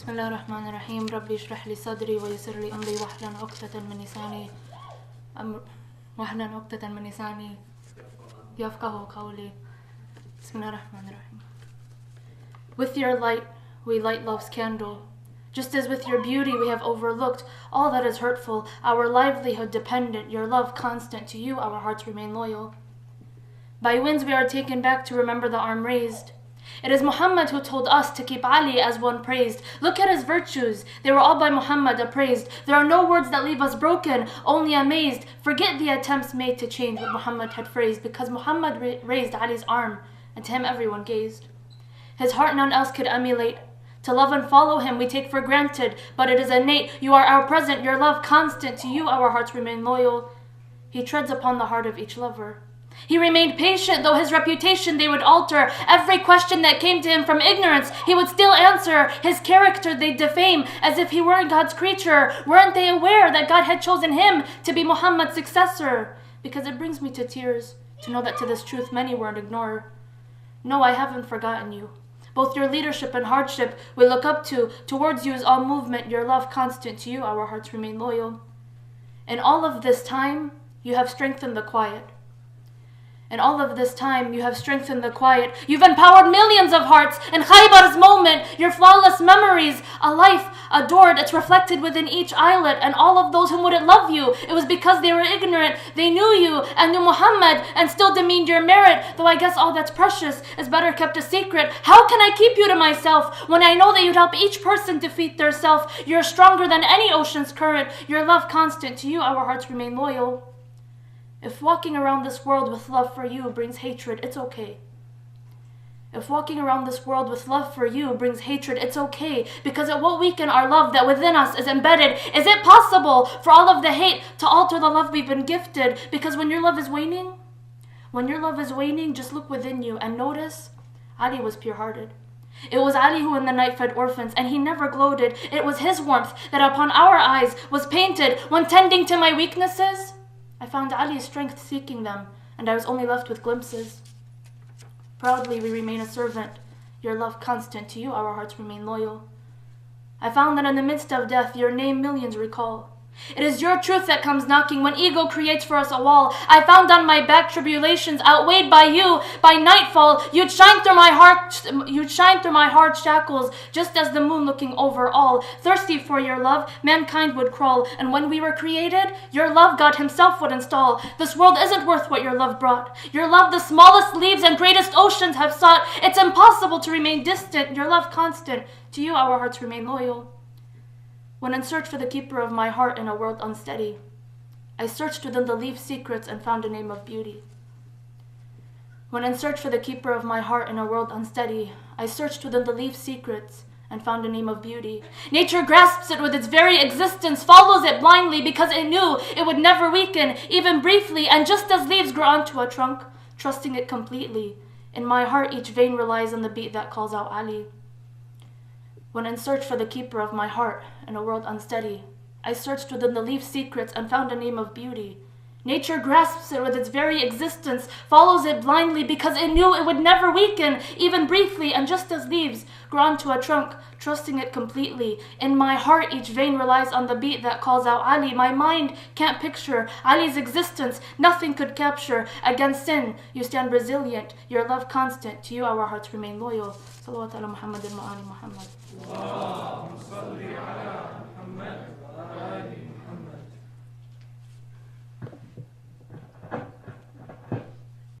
بسم الله الرحمن الرحيم ربي اشرح لي صدري ويسر لي أمري واحلل عقدة من لساني يفقهوا قولي. بسم الله الرحمن الرحيم. With your light we light love's candle. Just as with your beauty we have overlooked all that is hurtful, our livelihood dependent, your love constant, to you our hearts remain loyal. By winds we are taken back to remember the arm raised. It is Muhammad who told us to keep Ali as one praised. Look at his virtues, they were all by Muhammad appraised. There are no words that leave us broken, only amazed. Forget the attempts made to change what Muhammad had phrased, because Muhammad raised Ali's arm, and to him everyone gazed. His heart none else could emulate. To love and follow him we take for granted, but it is innate. You are our present, your love constant, to you our hearts remain loyal. He treads upon the heart of each lover. He remained patient, though his reputation they would alter. Every question that came to him from ignorance, he would still answer. His character they'd defame, as if he weren't God's creature. Weren't they aware that God had chosen him to be Muhammad's successor? Because it brings me to tears to know that to this truth many were an ignorer. No, I haven't forgotten you. Both your leadership and hardship we look up to. Towards you is all movement, your love constant, to you our hearts remain loyal. In all of this time, you have strengthened the quiet. In all of this time, you have strengthened the quiet. You've empowered millions of hearts. In Khaybar's moment, your flawless memories, a life adored, it's reflected within each islet. And all of those who wouldn't love you, it was because they were ignorant. They knew you and knew Muhammad and still demeaned your merit. Though I guess all that's precious is better kept a secret. How can I keep you to myself when I know that you'd help each person defeat their self? You're stronger than any ocean's current. Your love constant, to you our hearts remain loyal. If walking around this world with love for you brings hatred, it's okay. If walking around this world with love for you brings hatred, it's okay. Because it won't weaken our love that within us is embedded. Is it possible for all of the hate to alter the love we've been gifted? Because when your love is waning, just look within you and notice Ali was pure-hearted. It was Ali who in the night fed orphans, and he never gloated. It was his warmth that upon our eyes was painted when tending to my weaknesses. I found Ali's strength seeking them, and I was only left with glimpses. Proudly we remain a servant, your love constant, to you our hearts remain loyal. I found that in the midst of death, your name millions recall. It is your truth that comes knocking when ego creates for us a wall. I found on my back tribulations outweighed by you. By nightfall, you'd shine through my heart shackles, just as the moon looking over all. Thirsty for your love, mankind would crawl. And when we were created, your love God himself would install. This world isn't worth what your love brought. Your love the smallest leaves and greatest oceans have sought. It's impossible to remain distant, your love constant. To you our hearts remain loyal. When in search for the keeper of my heart in a world unsteady, I searched within the leaf secrets and found a name of beauty. When in search for the keeper of my heart in a world unsteady, I searched within the leaf secrets and found a name of beauty. Nature grasps it with its very existence, follows it blindly because it knew it would never weaken, even briefly, and just as leaves grow onto a trunk, trusting it completely, in my heart each vein relies on the beat that calls out Ali. When in search for the keeper of my heart in a world unsteady, I searched within the leaf secrets and found a name of beauty. Nature grasps it with its very existence, follows it blindly because it knew it would never weaken, even briefly, and just as leaves grow onto a trunk, trusting it completely. In my heart each vein relies on the beat that calls out Ali. My mind can't picture Ali's existence, nothing could capture. Against sin, you stand resilient, your love constant, to you our hearts remain loyal. Salawat ala Muhammadin wa ali Muhammad.